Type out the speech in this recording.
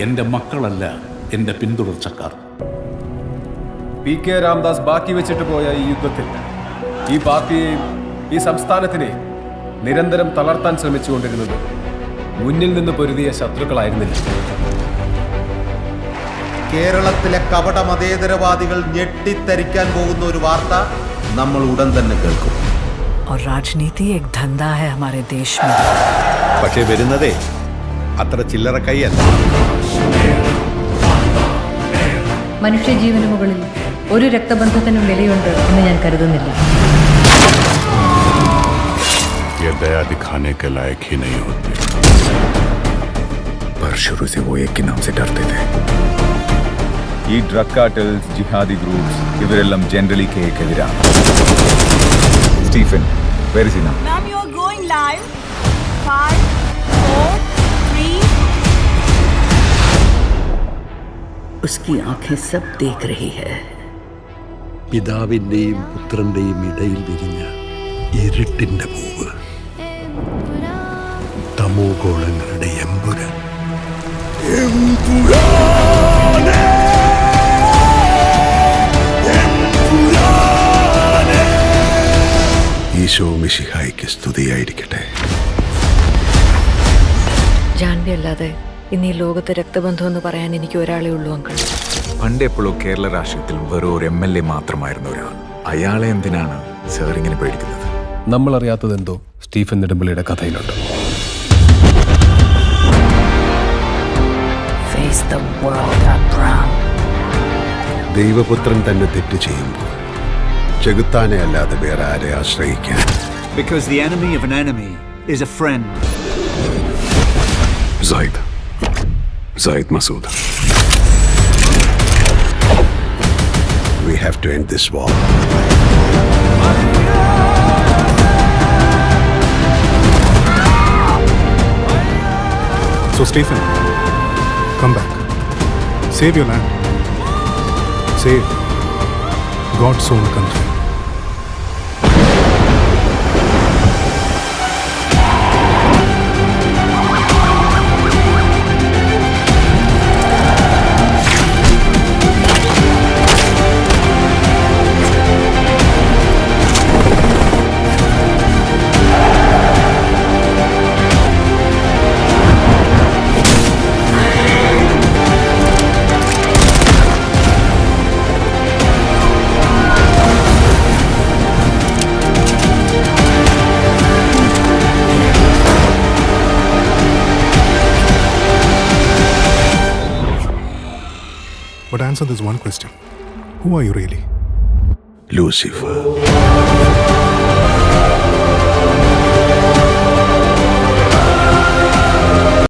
എൻ്റെ മക്കളല്ല എൻ്റെ പിന്തുടർച്ചക്കാർ. PK രാംദാസ് ബാക്കി വെച്ചിട്ട് പോയ ഈ യുദ്ധത്തിൽ ഈ പാർട്ടിയെയും ഈ സംസ്ഥാനത്തിനെയും നിരന്തരം തളർത്താൻ ശ്രമിച്ചുകൊണ്ടിരുന്നത് മുന്നിൽ നിന്ന് പൊരുതിയ ശത്രുക്കളായിരുന്നില്ല. കേരളത്തിലെ കപട മതേതരവാദികൾ ഞെട്ടിത്തരിക്കാൻ പോകുന്ന ഒരു വാർത്ത നമ്മൾ ഉടൻ തന്നെ കേൾക്കും. और राजनीति एक धंधा है हमारे देश में. പക്ഷേ വരുന്നതേ അത്ര ചില്ലറ കൈയല്ല. മനുഷ്യജീവന് മുകളിൽ ഒരു രക്തബന്ധത്തിനും വിലയുണ്ട് എന്ന് ഞാൻ കരുതുന്നില്ല. ये दया दिखाने के लायक ही नहीं होते. पर शुरू से वो एक के नाम से डरते थे. ഈ ഡ്രഗ് കാർട്ടൽസ്, ജിഹാദി ഗ്രൂപ്പ്സ് ഇവരെല്ലാം ജനറലി കേക്കെതിരാണ്. Stephen, where is he now? Ma'am, you are going live. 5, 4, 3. उसकी आंखें सब देख रही है. പിതാവിന്റെയും പുത്രന്റെയും ഇടയിൽ വിരിഞ്ഞ ഇരുട്ടിന്റെ പൂവ്, തമോ ഗോളങ്ങളുടെ എമ്പുരാൻ. ഈശോ മിശിഹായ്ക്ക് സ്തുതിയായിരിക്കട്ടെ. ജാൻവി അല്ലാതെ ഇന്ന് ഈ ലോകത്ത് രക്തബന്ധം എന്ന് പറയാൻ എനിക്ക് ഒരാളേ ഉള്ളൂ അങ്കിൾ. പണ്ടെപ്പോഴും കേരള രാഷ്ട്രീയത്തിൽ വെറും ഒരു MLA മാത്രമായിരുന്ന ഒരാൾ. അയാളെ എന്തിനാണ് സാർ ഇങ്ങനെ പേടിക്കുന്നത്? നമ്മൾ അറിയാത്തതെന്തോ Stephen നെടുമ്പള്ളിയുടെ കഥയിലുണ്ട്. Face the world, Abraham. ദൈവപുത്രൻ തന്നെ തെറ്റ് ചെയ്യുമ്പോൾ ചെകുത്താനെ അല്ലാതെ വേറെ ആരെ ആശ്രയിക്കാൻ? Because the enemy of an enemy is a friend. Zaid Masood. We have to end this war. So Stephen, come back. Save your land. Save God's own country. But answer this one question. Who are you really? Lucifer.